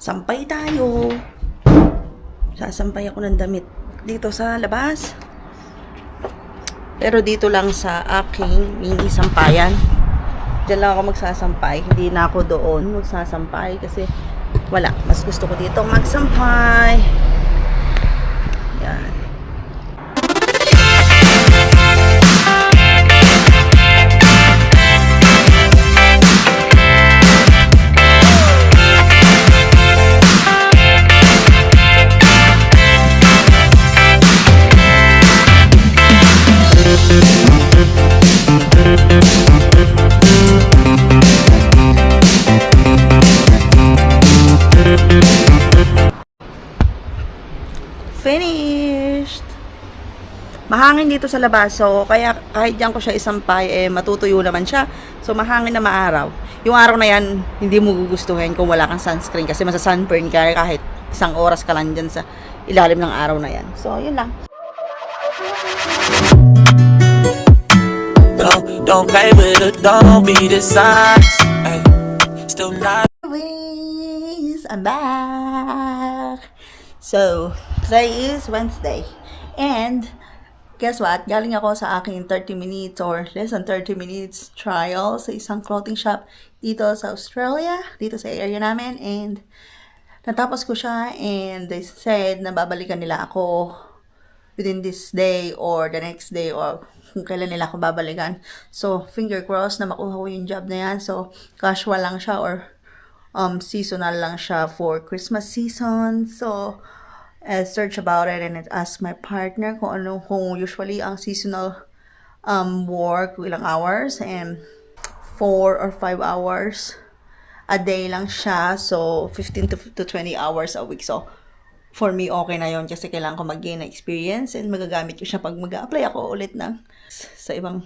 Sampay tayo. Sasampay ako ng damit dito sa labas. Pero dito lang sa aking mini sampayan. Diyan lang ako magsasampay. Hindi na ako doon magsasampay kasi wala. Mas gusto ko dito magsampay. Yan. Finished! Mahangin dito sa labas, so kaya kahit diyan ko siya isampay, matutuyo naman siya. So mahangin na maaraw. Yung araw na yan, hindi mo gugustuhin kung wala kang sunscreen kasi masa-sunburn ka kahit isang oras ka lang dyan sa ilalim ng araw na yan. So, yun lang. Don't play with it, don't be the size. Ay, still not. I'm back! So, today is Wednesday. And, guess what? Galing ako sa aking 30 minutes or less than 30 minutes trial sa isang clothing shop dito sa Australia, dito sa area namin. And, natapos ko siya and they said na babalikan nila ako within this day or the next day or kung kailan nila ako babalikan. So, finger crossed na makuha ko yung job na yan. So, casual lang siya or seasonal lang siya for Christmas season. So, I search about it and ask my partner kung usually ang seasonal work, ilang hours, and 4 or 5 hours a day lang siya. So, 15 to 20 hours a week. So, for me, okay na yon kasi kailangan ko mag-gain na experience and magagamit ko siya pag mag-apply ako ulit sa ibang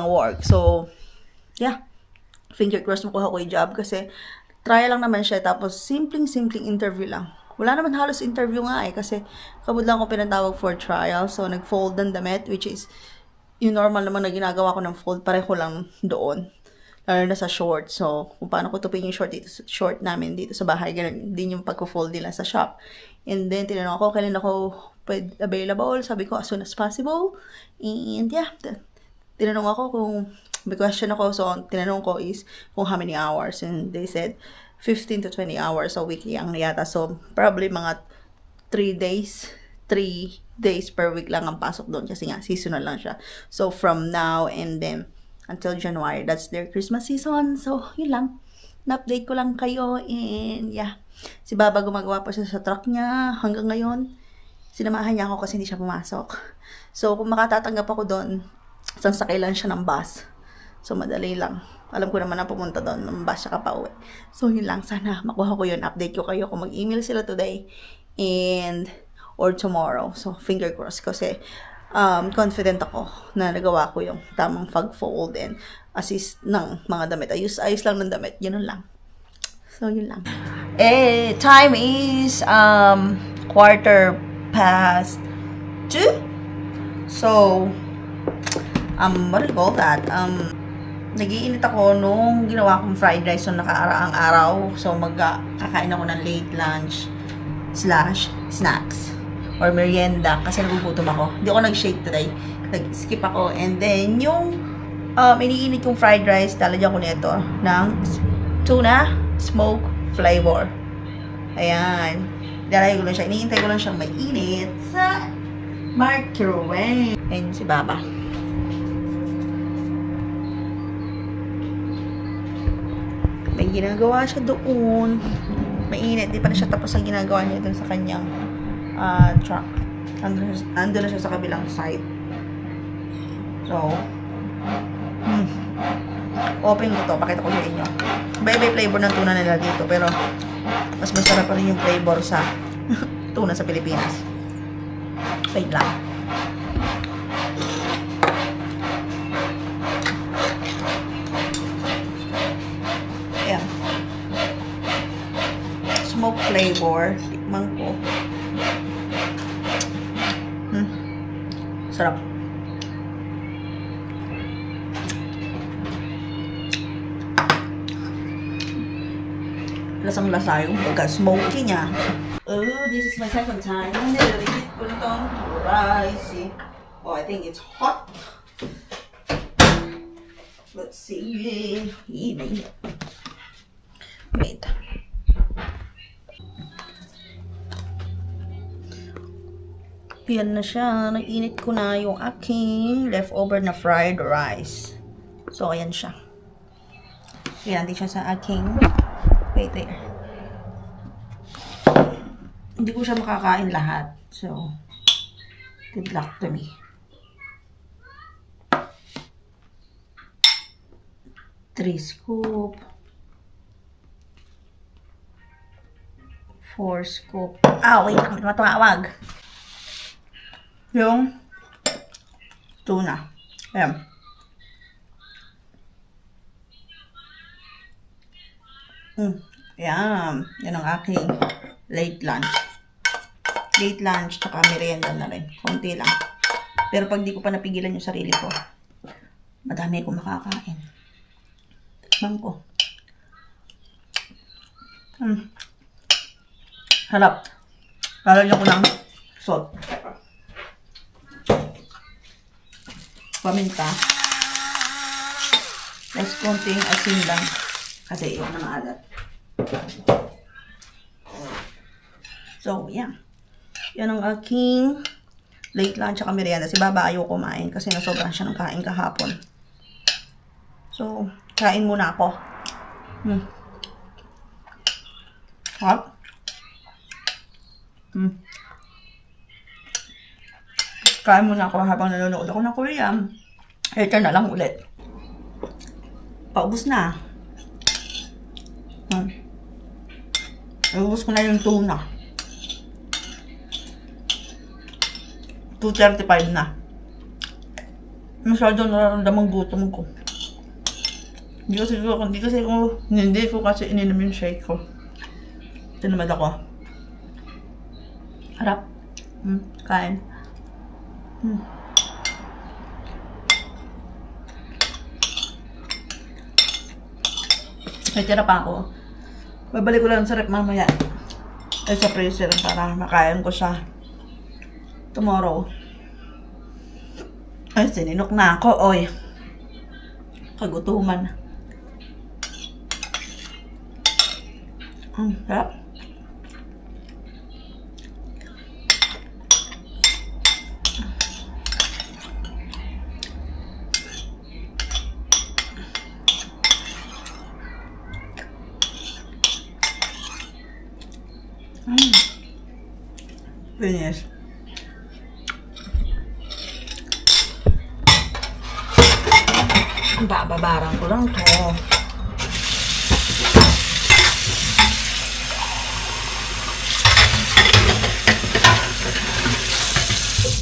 work. So, yeah. Finger crossed makuha ko yung job kasi try lang naman siya tapos simpleng interview lang. Wala naman halos interview nga kasi kabud lang ako pinatawag for trial. So, nag-fold ng damit which is yung normal naman na ginagawa ko ng fold pareho lang doon. Lalo na sa short. So, kung paano ko tupin yung short namin dito sa bahay, ganun din yung pagko-fold nila sa shop. And then, tinanong ako kailan ako available. Sabi ko, as soon as possible. And yeah, tinanong ako may question ako. So, tinanong ko is kung how many hours. And they said, 15 to 20 hours a week yung yata. So, probably mga 3 days per week lang ang pasok doon kasi nga, seasonal lang siya. So, from now and then, until January, that's their Christmas season. So, yun lang. Na-update ko lang kayo and yeah. Si Baba gumagawa pa siya sa truck niya hanggang ngayon. Sinamahan niya ako kasi hindi siya pumasok. So, kung makatatanggap ako doon, sasakay lang siya ng bus. So, madali lang. Alam ko naman na pumunta doon, ng bus siya ka pa uwi. So, yun lang. Sana makuha ko yun. Update ko kayo kung mag-email sila today or tomorrow. So, finger crossed kasi confident ako na nagawa ko yung tamang pag-fold and assist ng mga damit. Ayos lang ng damit. Yun lang. So, yun lang. Time is 2:15. So, what do you call that? Nag-iinit ako nung ginawa kong fried rice nung nakaaraang araw. So, kakain ako ng late lunch / snacks or merienda kasi nagugutom ako. Hindi ako nag-shake today. Nag-skip ako. And then, yung iniinit kong fried rice, talagyan ko nito ng tuna smoke flavor. Ayan. Dalagay ko lang siya. Iniintay ko lang siyang mainit sa microwave. Ayun si Baba. May ginagawa siya doon. Mainit. Di pa na siya tapos ang ginagawa niya doon sa kanyang truck. Ando na siya sa kabilang side. So, open ko to. Pakita ko sa inyo. Iba-iba flavor ng tuna nila dito. Pero, mas masarap pa rin yung flavor sa tuna sa Pilipinas. Wait lang. Ayan. Smoke flavor. Tikman ko. Sarap. lasang-lasa yung pagka-smoky niya. Oh, this is my second time. Nilaligit ko na itong rice. Oh, I think it's hot. Let's see. Wait. Yan na siya. Nag-init ko na yung aking leftover na fried rice. So, ayan siya. Ayan, din siya sa aking... Wait there. Hindi ko siya makakain lahat. So, good luck to me. 3 scoop. 4 scoop. Ah, wait. Matawag. Yung tuna. Ayan. Ayan. Yan ang aking late lunch. Late lunch, tsaka merienda na rin. Konti lang. Pero pag di ko pa napigilan yung sarili ko, madami akong makakain. Tikman ko. Harap. Lalagyan ko ng salt. Paminta. Tapos konting asin lang. Kasi iwan na maalat. So, yeah. Yan ang aking late lunch at merienda. Si Baba ayaw kumain kasi nasobran siya ng kain kahapon. So, kain muna ako. Hot. Kain muna ako habang nanonood ako ng Korean. Later na lang ulit. Paubos na. Paubos ko na yung tuna. 2:35 na. Masyado nararamdamang gutom ko. Hindi ko kasi ininom yung shake ko. Tinamad ako. Harap. Kain. May tira pa ako. Babalik ko lang sa rep mamaya. Ay sa freezer para makain ko siya tomorrow. Ay, sininok na ako. Oy. Kagutuman. Sarap. Finish. Bababarang ko lang to.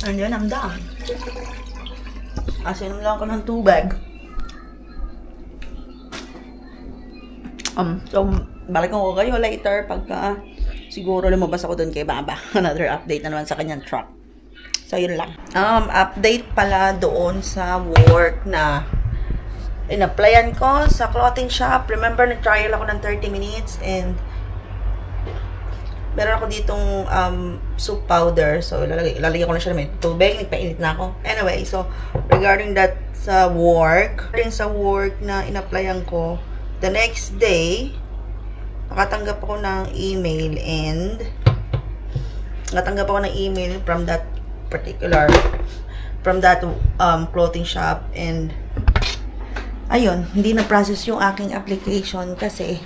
Ayan, I'm done. Asinom lang ako ng tubig. So, balikan ko kayo later pagka siguro lumabas ako doon kay Baba. Another update na naman sa kanyang truck. So, yun lang. Update pala doon sa work na in-applyan ko sa clothing shop. Remember, nag-trial ako ng 30 minutes and meron ako ditong soup powder. So, ilalagay ko na siya ng tubig. Nagpainit na ako. Anyway, so, regarding that sa work na in-applyan ko, the next day, nakatanggap ako ng email from that clothing shop and ayun, hindi na-process yung aking application kasi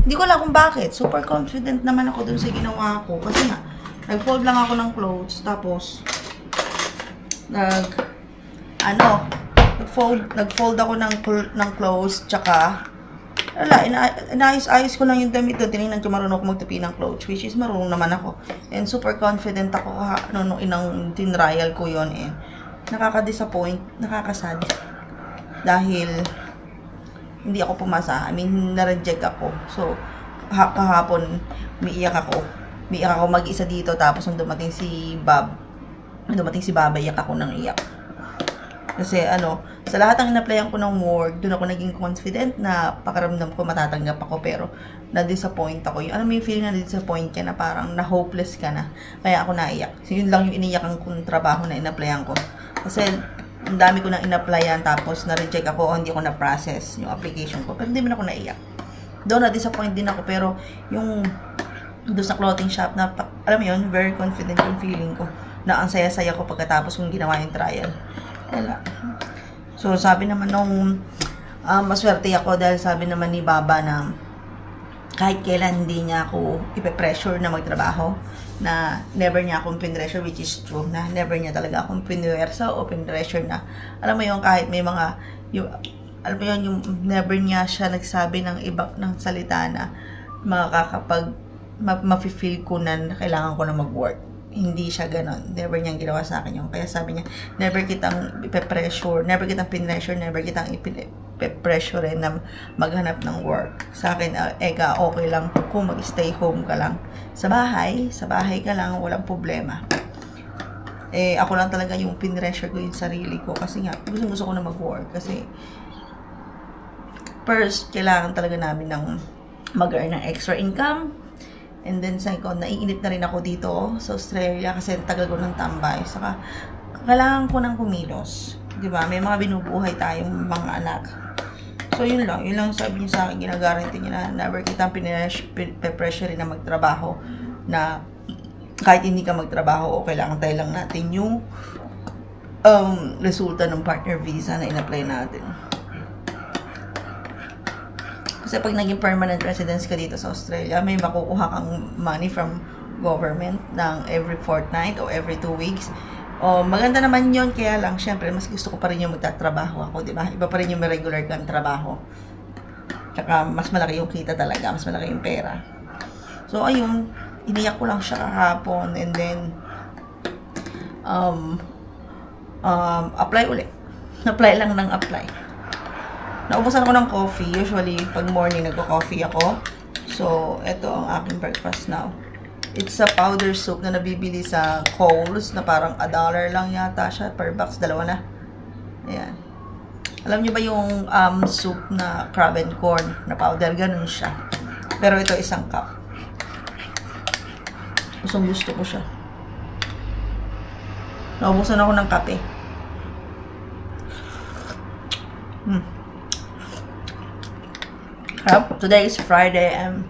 hindi ko alam kung bakit. Super confident naman ako dun sa ginawa ko kasi nga, nag-fold lang ako ng clothes tapos nag-fold ako ng clothes tsaka inaayos-ayos ko lang yung damit doon. Tinignan ko marunong ako magtupi ng clothes, which is marunong naman ako. And super confident ako nung inang tinrial ko yon and nakaka-disappoint, nakakasad. Dahil hindi ako pumasa. I mean, na-reject ako. So, kahapon, umiiyak ako. Umiiyak ako mag-isa dito. Tapos, nung dumating si Baba, iyak ako ng iyak. Kasi sa lahat ng in-applyan ko ng work, doon ako naging confident na pakiramdam ko matatanggap ako, pero na-disappoint ako. Alam mo yung feeling na na-disappoint ka na parang na-hopeless ka na. Kaya ako naiyak. So, yun lang yung iniyakan kong trabaho na in-applyan ko. Kasi ang dami ko nang in-applyan, tapos na-reject ako o hindi ako na-process yung application ko. Pero hindi man ako naiyak. Doon na-disappoint din ako, pero yung doon sa clothing shop na, alam mo yun, very confident yung feeling ko na ang saya-saya ko pagkatapos kong ginawa yung trial. Wala. So, sabi naman nung maswerte ako dahil sabi naman ni Baba na kahit kailan hindi niya ako ipe-pressure na magtrabaho, na never niya akong pinressure, which is true, na never niya talaga akong pinwersa o pinressure na, alam mo yun, kahit may mga, alam mo yun, yung never niya siya nagsabi ng iba ng salita na makakapag, ma-feel ko na kailangan ko na mag-work. Hindi siya ganon. Never niyang ginawa sa akin yun. Kaya sabi niya, never kitang ipe-pressure, never kitang pinressure, never kitang ipe-pressure na maghanap ng work. Sa akin, ega, okay lang kung mag-stay home ka lang. Sa bahay ka lang, walang problema. Ako lang talaga yung pinressure ko yung sarili ko. Kasi nga, gusto ko na mag-work. Kasi, first, kailangan talaga namin ng mag-earn ng extra income. And then, second, naiinip na rin ako dito sa Australia kasi tagal ko ng tambay. Saka, kailangan ko ng kumilos. Diba? May mga binubuhay tayong mga anak. So, yun lang. Yun lang sabi niya sa akin. Ginagaranti niya na never kitang pe-pressure rin na magtrabaho. Na kahit hindi ka magtrabaho o kailangan tayo lang natin yung resulta ng partner visa na in-apply natin. Kasi pag naging permanent residence ka dito sa Australia, may makukuha kang money from government ng every fortnight o every 2 weeks. Maganda naman yun, kaya lang, syempre, mas gusto ko pa rin yung magtatrabaho ako, di ba? Iba pa rin yung may regular kang trabaho. Tsaka, mas malaki yung kita talaga, mas malaki yung pera. So, ayun, iniyak ko lang siya kahapon, and then, apply ulit. Apply lang ng apply. Naubusan ako ng coffee. Usually, pag morning, nagko-coffee ako. So, ito ang aking breakfast now. It's a powder soup na nabibili sa Coles na parang $1 lang yata siya per box. 2 na. Ayan. Alam niyo ba yung soup na crab and corn na powder? Ganun siya. Pero ito 1 cup. Gusto ko siya. Naubusan ako ng kape. Today is Friday and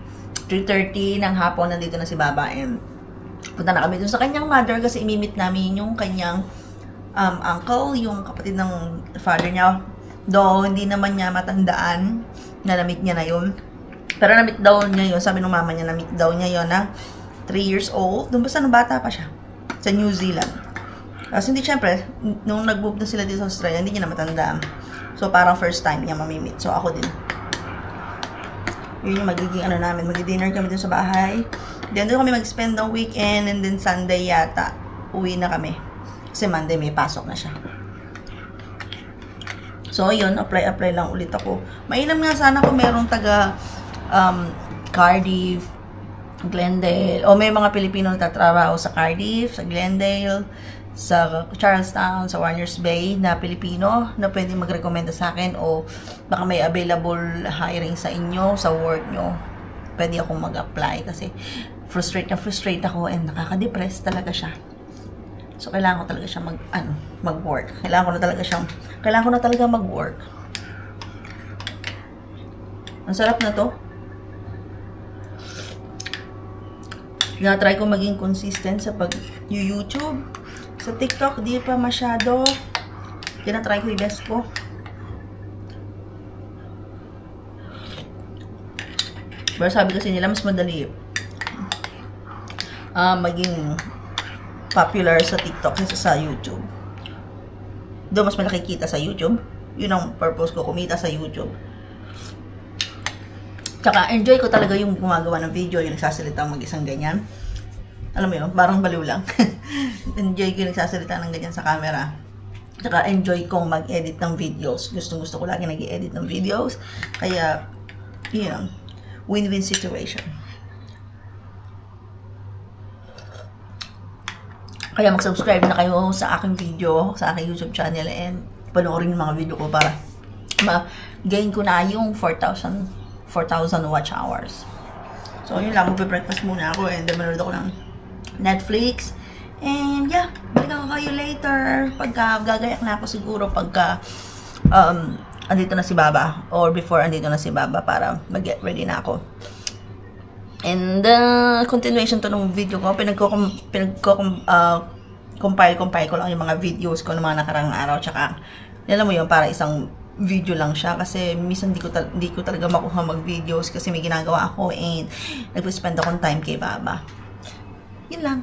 3:30 ng hapon, nandito na si Baba and punta na kami dun sa kanyang mother kasi imimit namin yung kanyang uncle, yung kapatid ng father niya. Though hindi naman niya matandaan na na-meet niya na yun. Pero na-meet daw niya yun, sabi ng mama niya, na-meet daw niya yun na 3 years old. Doon basta nung bata pa siya sa New Zealand. Kasi hindi, syempre, nung nag-move na sila dito sa Australia, hindi niya na matandaan. So parang first time niya mamimit. So ako din. Yun yung magiging namin, mag-dinner kami dun sa bahay. Then doon kami mag-spend ng weekend, and then Sunday yata, uwi na kami. Kasi Monday may pasok na siya. So yun, apply lang ulit ako. Mainam nga sana kung merong taga Cardiff, Glendale, o may mga Pilipino na tatrabaho sa Cardiff, sa Glendale, sa Charlestown, sa Warners Bay na Pilipino na pwede magrekomenda sa akin, o baka may available hiring sa inyo, sa work nyo, pwede akong mag-apply kasi frustrate ako and nakaka-depress talaga siya. So kailangan ko talaga siya mag-work. Kailangan ko na talaga mag-work. Ang sarap na to. Na-try ko maging consistent sa pag-YouTube. Sa TikTok, di pa masyado. Tinatry ko yung best ko. Pero sabi kasi nila, mas madali maging popular sa TikTok kaysa sa YouTube. Doon mas malaki kita sa YouTube. Yun ang purpose ko, kumita sa YouTube. Tsaka enjoy ko talaga yung gumagawa ng video, yung nagsasalita mag-isang ganyan. Alam mo yun, parang baliw lang. Enjoy ko yung nagsasalita ng ganyan sa camera. Tsaka enjoy kong mag-edit ng videos. Gusto ko lagi nag-i-edit ng videos. Kaya, yun, win-win situation. Kaya mag-subscribe na kayo sa aking video, sa aking YouTube channel, and panoorin yung mga video ko para ma-gain ko na yung 4,000 watch hours. So, yun lang. Magpe-breakfast muna ako and then manood ako ng Netflix. And yeah, balikan ko kayo later. Pagka gagayak na ako siguro pagka andito na si Baba or before andito na si Baba para mag-get ready na ako. And continuation to ng video ko, compile ko lang yung mga videos ko ng mga nakarang araw, tsaka alam mo yun, para isang video lang siya kasi minsan hindi ko talaga makuha mag-videos kasi may ginagawa ako and nag-spend akong time kay Baba. Yun lang.